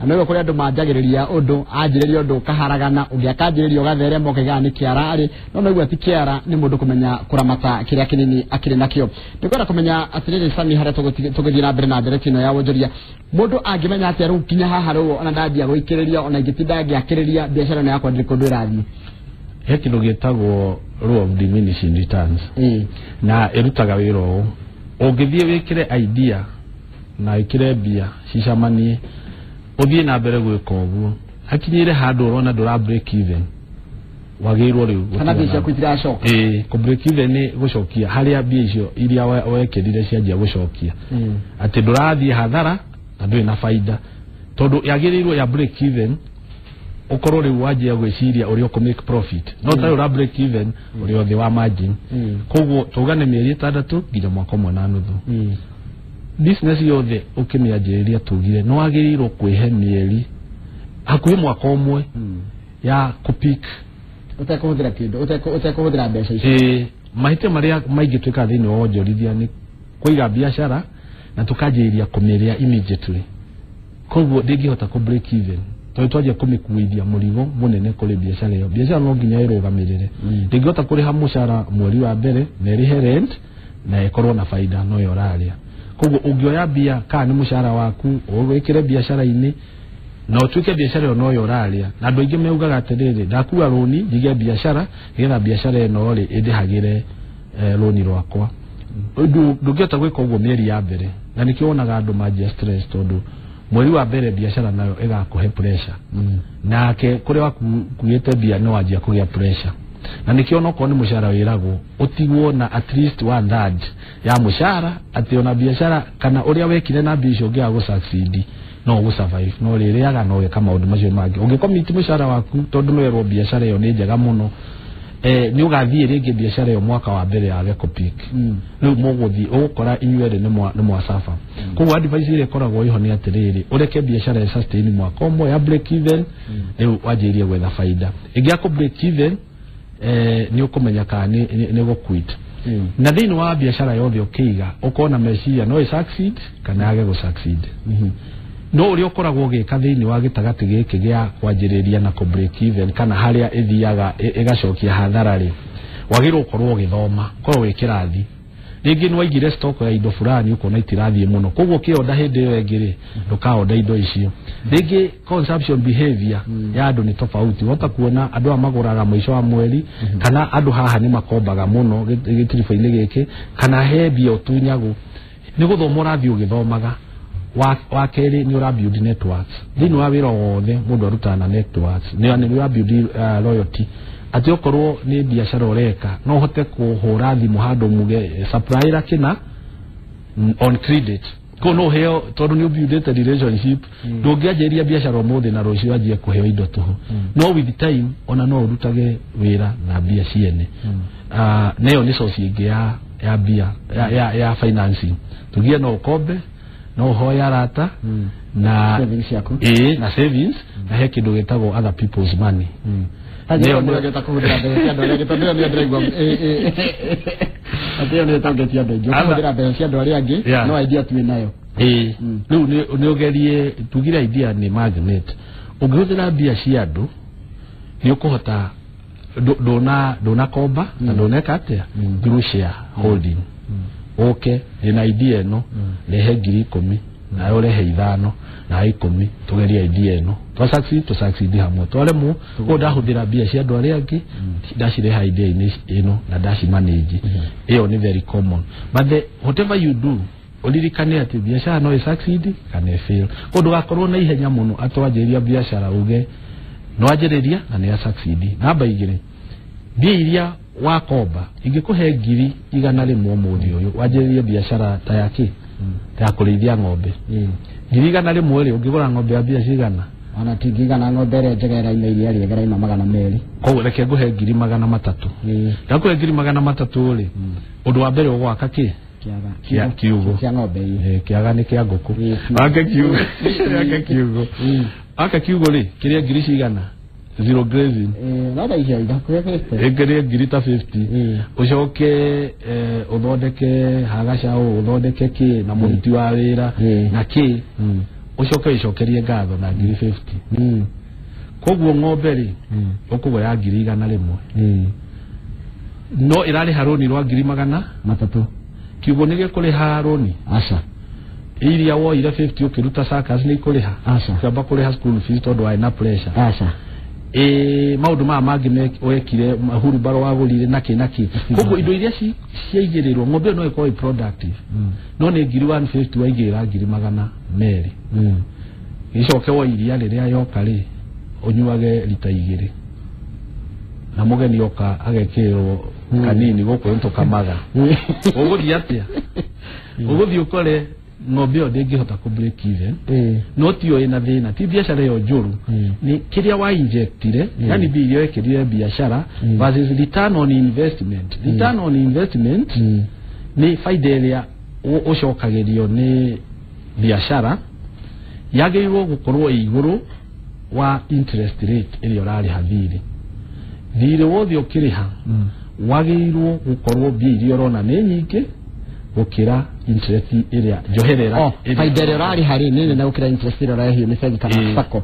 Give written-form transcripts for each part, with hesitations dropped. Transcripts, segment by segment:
Anawe kuri andu manjagiriria undu anjiriria undu kaharagana ungiakanjiriria ugatherema ukigana kiara ari no naigua ti kiara ni mundu kumenya kuramata kiria kinini akiri nakio ndikwenda kumenya atiriri Sami haria tugithii na mbere tino ya wonjoria mundu angimenya ati ru kinya haha ru ona ndandia guikiriria ona ingitinda ngiakiriria biashara no yakwa ndiko ndirathii he kindu gitagwo law of diminishing returns na irutaga wira o ungithie wikire idea na ikire bia cicamanie uthie na mbere gwika uguo hakinyire handu urona ndura break even wagirwo riu kana bia kwitira shock ku break even ni gucokia haria bia icio iria wekirire cianjia gucokia ati ndurathie hathara na ndui na faida tondu yagirirwo ya break even ukorwo riu wanjia gwiciria uri ku make profit no ta ura break even uri othi wa margin koguo tugane mieri 6 nginya mwaka mwe na nuthu business yothe ukimianjiriria tugire no agirirwo kwihe mieri hakuhi mwaka umwe ya kupik utakuhudira kindu utakuhudira mbeca icio mahite maria maingi twika thini wa wonjorithia ni kuiga biashara na tukanjiriria kumiria immediately koguo ndingihota ku break even twaje kumikuithia murigo munene kuri biashara iyo biashara no nginya irugamirire ndingihota kuriha mushara mweri wa mbere na irihe rent na ikorwo na faida no yoraria koguo ungioya bia kana ni mushara waku ugwikire biashara ini na utuike biashara yo no yoraria na andu aingi meugaga atiriri ndakuwa roni ndige biashara ngetha biashara eno ri indihagire roni rwakwa ndungihota gwika uguo mieri ya mbere na nikionaga andu manjia stress tondu mweri wa mbere biashara nayo igakuhe pressure nake kuri wakuite bia no wajia kugia pressure na nikiona uko ni mushara wiragwo utigwo na at least 1/3 ya mushara ati ona biashara kana uria wekire na bisho ngia go succeed no go survive no ririaga no weka maundu macio mangi ungikomiti mushara waku tondu no yero biashara yo ni njega muno ni ugathie ringi biashara yo mwaka wa mbere ya geko peak riu muguthi ukora inyuere ni mwa safa koguo advice ile koragwo iho ni atiriri ureke biashara ya sustain mwaka umwe ya break even riu wajirie gwetha faida ingia ku break even ni ukumenya kana ni go quit na thini wa biashara yothe ukiiga ukona meciria no succeed kana age go succeed no uri ukoragwo gika thini wa gitagati giki gia kwanjiriria na ku break even kana haria ithiaga igacokia hathara ri wagirwo ukorwo githoma korwo wikirathi ringi ni waigire stock ya indo fulani uko na itirathie muno koguo kionda hindi yo engiri ndukaonda indo icio ringi consumption behavior ya andu ni tofauti wota kuona andu amaguraga mwisho wa mweri kana andu haha ni makombaga muno gitirifa-ini giki kana hebia utunyagu ni guthomora thio githomaga wa keri ni ura build networks thini wa wira wothe mundu arutana networks ni ura build loyalty ati okorwo ni biashara ureka no hote kuhura thimu handu muge supplier kina on credit ko no heo tondu ni build a relationship ndungianjiria biashara umuthi na rucio anjie kuheo indo tuhu no with time ona no urutage wira na bia ciene neyo ni source ingi ya bia ya financing tugie no ukombe no hoya rata na savings yako na savings na he kindu gitagwo other people's money ndio ndio gitakuhudira mbeca ndio gitakuhudira ni andregwa atio ni tagetia mbeca kuhudira mbeca ndio ari angi no idea tu nayo riu ni ugerie tugira idea ni magnet ungihudira bia cia andu ni ukuhota dona komba na doneka atia through share holding okay ina idea no lehe 10,000 na urehe 5 na 10 tugeria idea eno to succeed hamwe twaremu ndahudira bia cia andu aria angi ndashireha idea eno na dashi manage iyo ni very common but whatever you do ulirikane ati biashara no succeed kana fail kundu gakorwo na ihenya muno atwanjiria biashara uge no anjiriria na ni succeed namba igire bia iria wakomba ingikuhe 100,000 umuthi uyu wanjiririe biashara ta yaki ta kurithia ng'ombe 100,000 ri ungigura ng'ombe ya bia cigana ona tingigana ng'ombe ri njegera ina iria ri egera ina 200 koguo reke nguhe 300,000 ndakuhe 300,000 ri undu wa mbere ugwaka ki kiugo kia ng'ombe kiaga ni kia nguku aka kiugo ri kiria ngiri cigana zero grazing nada hiyo ndakuya 50 egere ngirita 50 ucoke uthondeke hagaca uthondeke ki na muruti wa wira na ki ucoke icokerie ngatho na 50 koguo ng'ombe ri ukugura 100 no irari haroni rwa 300 kiugo nige kuri haroni aca iria woire 50 ukiruta sakas ni kuri ha aca kamba kuri ha school fees tondu wa na pressure aca maundu mangi wekire mahuru baro wagurire naki koguo indo iria ciaigirirwo ng'ombe no iko productive no ni 150 waigira 200 icoke wo iria riria yoka ri unyuage lita 2 na mugeni yoka agekirwo kanini goko ntukamaga uguthia atia uguthi ukore ng'ombe ndingihota ku break even no tio ina thina ti biashara yo njuru ni kiria wa injectire yani bilio ekirire biashara versus return on investment ni faida iria ucokagirio ni biashara yagirirwo gukorwo iguru wa interest rate iria urari hathiri thire wothe ukiriha wagirirwo gukorwo mbia iria urona ni nyingi gukira interest iria joherera faida iria urari hari nini na gukira interest iria urari ni bengi kana sako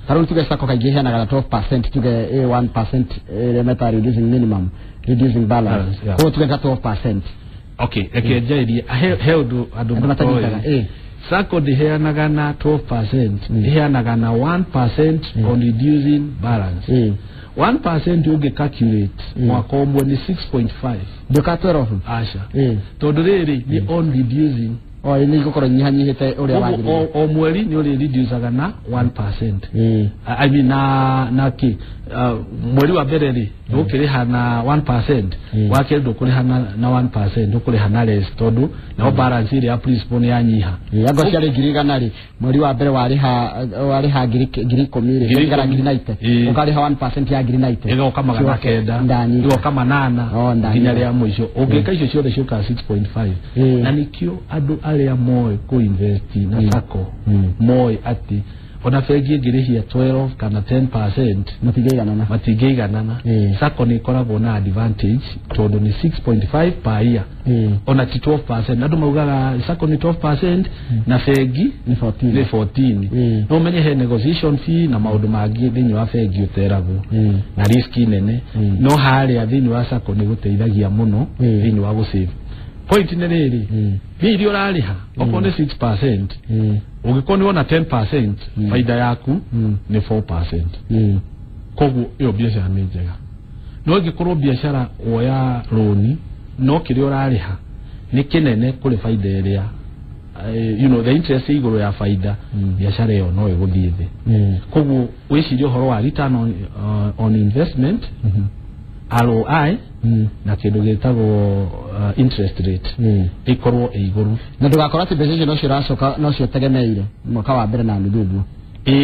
karoni tuge sako kagihe na 12% tuge 1% remeta reducing minimum reducing balance kwa tuge 12%. Okay, ekejeria held adumatagitaga sako diheanaga na 12% diheanaga na 1% on reducing balance 1% uge calculate mwaka umwe ni 6.5 doka 12 asha tondu riri ni on reducing ni gukora nyihanyihite uria wagirire o mweri ni uri reduceaga na 1% I mean na ki mweri wa mbere ri ukiriha na 1% wakiri ndukuriha na 1% ukuriha na less tondu na balance iri ya principal ni yanyiha yago ciari ngirigana ri mweri wa mbere wariha ngiri komire ngara ngiri naite ukariha 1% ya ngiri naite ego kama kana kenda ego kama 8 nginya ria mwisho ugeka icio ciothe ciuka 6.5 na nikio andu aria moe ku invest na sako moe ati ona fegi ngirihia 12 kana 10% matigeiganana sako ni koragwo na advantage tondu ni 6.5 per year ona ti 12% nadu maugaga sako ni 12% na fegi ni 14 no menye he negotiation fee na maundu mangi thini wa fegi uteragwo na risk nene no haria thini wa sako ni guteithagia muno thini wa gusave point ni riri video rariha okone 6% ugikoni wona 10% faida yaku ni 4% kogu iyo biashara ni njega no gikorwo biashara oya loan no kirio rariha ni kinene kuri faida iria you know the interest iguru ya faida biashara yo no iguthie thi kogu wicirio horo wa return on investment ROI na kindu gitagwo interest rate ikorwo iguru na ndugakora ati mbeca no ciracoka no ciotegemeire mwaka wa mbere na nuthu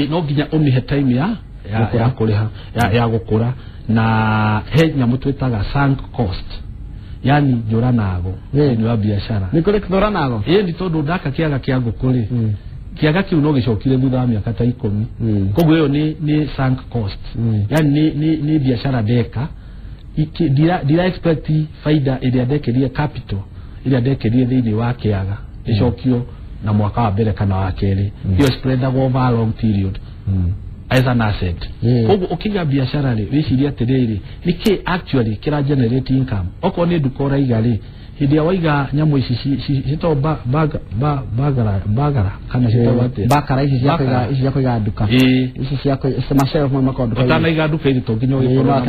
no nginya umihe time ya kuriha ya gukura na he nyamu twitaga sunk cost yani njura nago ni wa biashara ni kuri njura nago ndi tondu ndaka kiaga kia ngukuri kiaga kiu no gicokire thutha wa miaka ta 10 koguo iyo ni sunk cost yani ni biashara deka dira expect faida iria ndekerie capital iria ndekerie thini wa kiaga icokio na mwaka wa mbere kana wa keri hiyo spread over a long period as an asset koguo ukiga biashara ri wiciria atiriri niki actually kira generate income oko ni ndukora igari hindi ya waiga nyamu ici cito bagara kana cito bate bakara ici cia kuiga nduka ici cia sema shelf mwe mako nduka utana iga nduka iri tonginya ugikorwo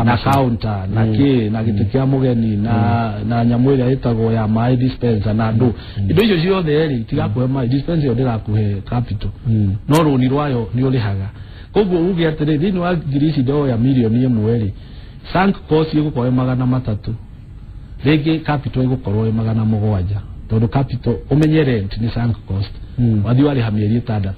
na counter na ki na gitu kia mugeni na nyamu ira itagwo ya mai dispenser na ndu indo icio ciothe eri tigakuhe mai dispenser ndirakuhe capital no runi rwayo ni urihaga koguo uge atire thini wa ngirisi ndo ya milioni 1 eri sunk cost igukorwo 300 rege capital igukorwo 700 tondu capital umenye rent ni sunk cost wathi wari ha mieri 6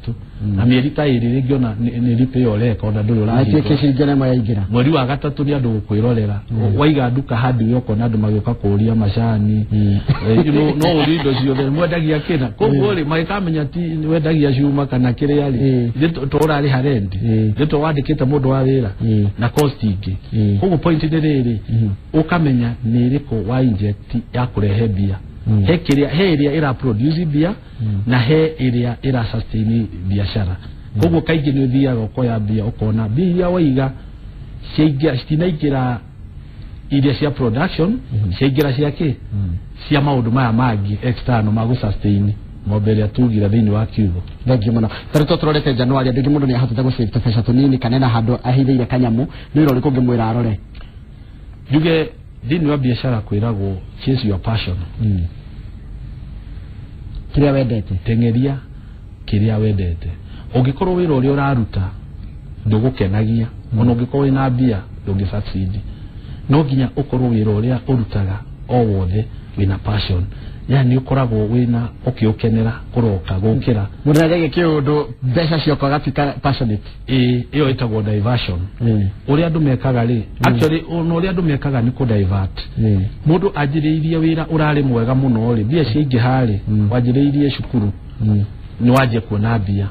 na mieri ta iri rege ona ni ripe yole konda nduru la ati kishirigana mayaingira mweri wa gatatu ni andu gukwirorera waiga nduka hadi yoko na andu magioka kuria macani no urindo ciothe mwendagia kina koguo ri maikamenya ti wendagia cuma kana kire yari tora ari ha rent rito wandikite mundu wa wira na cost ingi koguo point ni riri ukamenya ni riko wa inject ya kurehe bia he kiria he area ira produce bia na he area ira sustain biashara koguo kaingi ni uthiaga ukoya bia ukona bia waiga citinaikira iria cia production ciaingira ciake cia maundu maya mangi external magu sustain ng'ombe ria tugira thini wa kiugo thengi muno tarito turorete Januari ndingi mundu ni ahotete gucave tubesha tunini kanena handu ahithiire kanyamu ni rori kungimwira arore juge thini wa biashara kwiragwo chase your passion kiria wendete tengeria kiria wendete ungikorwo wira uria uraruta ndugukenagia ona ungikorwo ina bia ndungi succeed no ginya ukorwo wira uria urutaga o wothe wina passion yani ukoragwo wina ukiukenera kuroka gukira murage kiundu besha cio gatika passionate iyo itagwo diversion uria andu mekaga ri actually no uria andu mekaga ni ku divert mundu ajiriirie wira urari mwega muno ri bia ciingi hari wajiriirie cukuru ni waje kuona bia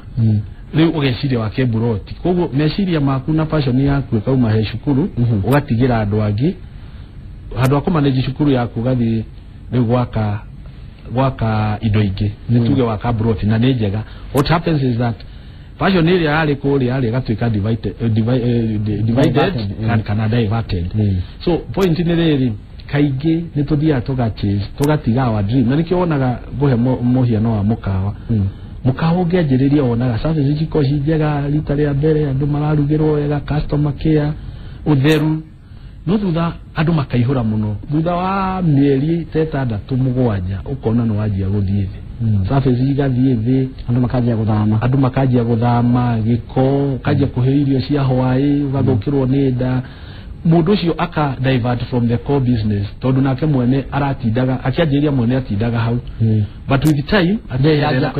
riu ugeciria wake buroti koguo meciria maku na passion yaku kauma he cukuru ugatigira andu angi handu akumanage cukuru yaku gathi riu gwaka indo ingi nituge waka broti na ni njega what happens is that passion area yari kuri yari gatwika divided and kana diverted so point ni riri kaingi nituthia tugatiga our dream na nikionaga guhe muhiano wa mukawa mukawa ungianjiriria wonaga service ziko njega rita ria mbere andu mararugirwo wega customer care utheru no thutha andu makaihura muno thutha wa mieri 6-7 ukona no wajia guthie service igathie thi andu makajia guthama giko kajia kuheirio cia hwai ugathukirwo ni nda mundu ucio aka divert from the core business tondu nake mwene aratindaga akianjiria mwene atindaga hau but with time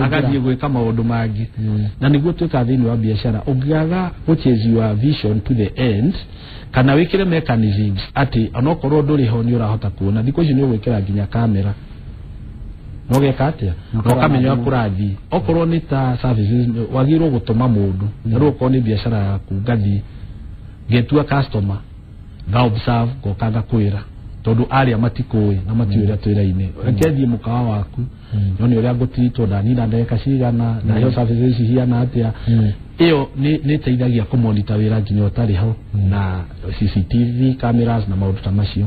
agathie gwika maundu mangi na niguo twika thini wa biashara ungiaga chase your vision to the end kana wikire mechanisms ati anokorwo nduri ho ni urahota kuona thiko ici ni ugwikira ginya kamera no gekatia no kamenya kurathi okorwo ni ta services wagirwo gutuma mundu na ruko ni biashara yaku gathi getua customer ga observe ko kaga kwira tondu aria matikoi na matiuria twira-ine akethi mukawa waku no ni uria ngutitwo ndani na ndeka cigana na hiyo services hiana atia iyo ni teithagia ku monitor wira nginya utari ho na CCTV cameras na maundu ta macio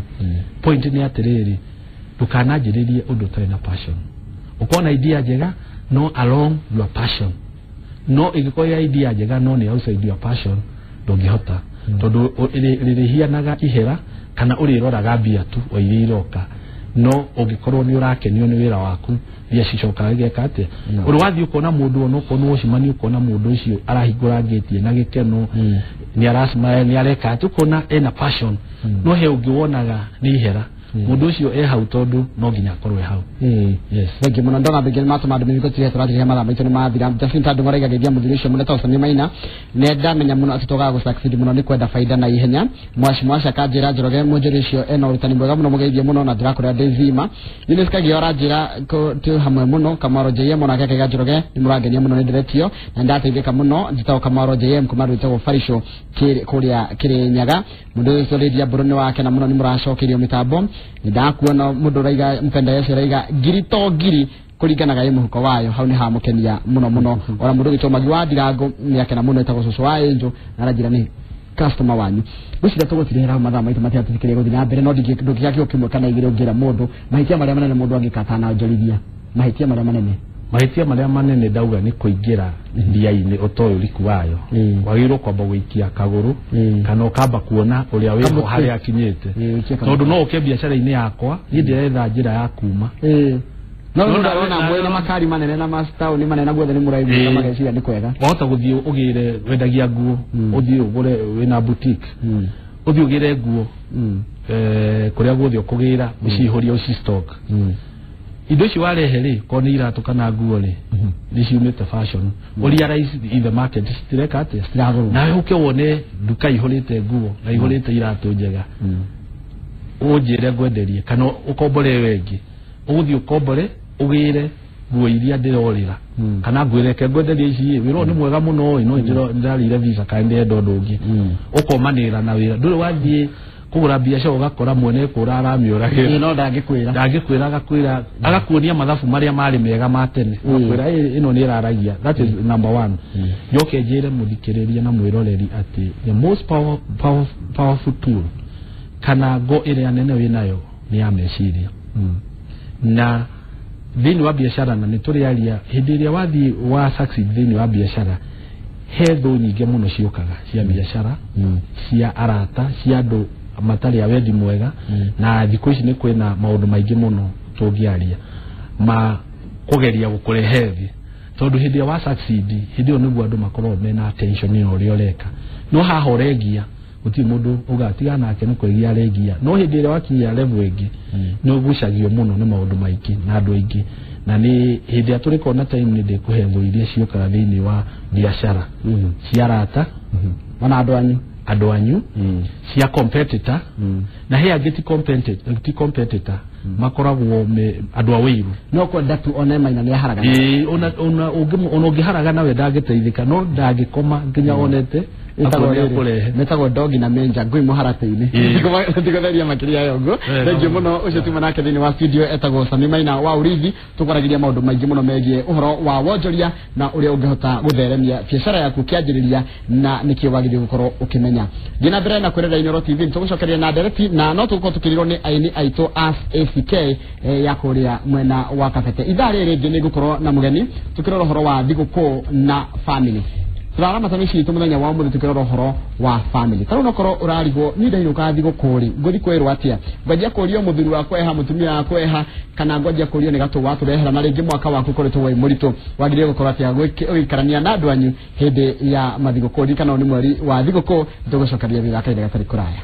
point ni atiriri tukanajiririe undu tari na passion ukona idea njega no along your passion no igikoya idea njega no ni outside your passion ndungihota tondu ririhianaga ihera kana uriroraga bia tu oiriroka no ungikorwo ni urakenio ni wira waku bia cicokaga gekate uri wathi ukona mundu ono kono ucimani ukona mundu ucio arahingura ngeti na gikeno ni arasma ni areka tukona ena passion no he ungiwonaga ni ihera mundu ucio hau tondu no ginya korwe hau yes thank muno ndona begin matuma ndu miko tire turathire mara maitho ni mathira ndafinta ndu maraiga gedia muthirisho muno tawsa ni maina nenda menya muno atitoga gusucceed muno ni kwenda faida na ihenya mwasha kanjira njoroge mujirisho ena urutani mwega muno mugeithie muno na ndirakuria ndizima ni skagi ora njira ko tu hamwe muno kamaro JM na kake njoroge ni muragenia muno ni ndiretio na ndateithika muno njitao kamaro JM kumaru itago farisho kuria kirinyaga mundu ucio ridia buruni wake na muno ni muracokirio mitambo ndakuona mundu raiga mpenda yese raiga ngiri kuringanaga ye muhuko wayo hau ni hamukenia muno ora mundu gitoma giwa ndirango yake na muno itago cucu wa enjo narajira ni customer wanyu gucira tugutirira mathaa maitu matiatukire guthi na mbere no ndugiakio kimwe kana igire ungira mundu mahitia maria manene mundu angikatana njorithia mahitia maria manene ndauga ni kuingira ndia-ini utoyo liku wayo wagirwo kwamba gwikia kaguru kana ukamba kuona uria wiho haria akinyete tondu no uke biashara-ini yakwa ni ndiretha njira ya kuma no ndona mwena makari manene na master ni manene guothe ni muraibu kama geciria ni kwega wahota guthii ugire wendagia nguo uthii ugure wina boutique uthii ugire nguo kuria guothe ukugira ucihoria uci stock indo ici warehe ri ko ni iratu kana nguo ri ni ciumite fashion realize in the market stireka ati na uke wone duka ihorite nguo na ihorite iratu njega ujire ngwenderie kana ukombore wengi uthi ukombore ugire nguo iria ndirorira kana ngwireke ngwenderie ici wiro ni mwega muno no ndirarire visa kandi endo ndungi ukomanira na wira nduri wathie kugura biashara ugakora mwene kura aramiuragira no ndagikwira agakuonia mathabu maria mari mega matene akwira ino ni raragia. That is number 1. Yoke njire muthikiriria na mwiroreri ati the most powerful tool kana go area nene winayo ni ya meciria. Na thini wa biashara na nituriaria hindi iria wathi wa succeed thini wa biashara hetho nyingi muno ciukaga cia biashara cia arata cia andu matari a wendi mwega na thikũ ici ni kwina maundu maingi muno tungiaria ma kugeria gukurehe thi tondu hindi ya wa succeed hindi onu andu makorwo mena attention ni uri oreka no haha uregia uti mundu ugatiga nake ni kwegia regia no hindi iria wakinya level ingi no gucagio muno ni maundu maingi na andu aingi na ni hindi aturi kona time ni ndikuhetho iria ciukaga thini wa biashara cia arata wana andu anyu cia competitor na he agiti competitor makoragwo andu awiru no kwenda tu one maina ni haraga ona ungiharaga nawe ndagiteithika no ndagikoma nginya onete metagwo dogi na menja ngui muharate-ini ndigotheria makiria yongo thank you muno ucio tuma nake thini wa studio etagwo Sami Maina wa Urithi tukwaragiria maundu maingi muno megie uhoro wa wonjoria na uria ungihota gutheremia biashara yaku kianjiriria na nikio wagithie gukorwo ukimenya gina mbere na kwirera Inooro TV tugucokeria na ndereti na no tuko tukirirwo ni aini aito as ACK ya kuria mwena wa Kabete idari ringi ni gukorwo na mugeni tukirora uhoro wa thiguku na family turara matamishi tumuthenya wa muthi tukirora uhoro wa family taru nokoro urarigwo ni ndaino ka thigukuri ngori kwirwo atia ngwajia kurio muthuri wa kweha mutumia wa kweha kana ngwajia kurio ni gatu watu rehera na ringi mwaka waku koretwo wai murito wagirie gukora atia gwikarania na andu anyu hindi ya mathigukuri kana ni mweri wa thiguku tugucokeria wira kaida gatari kuraya.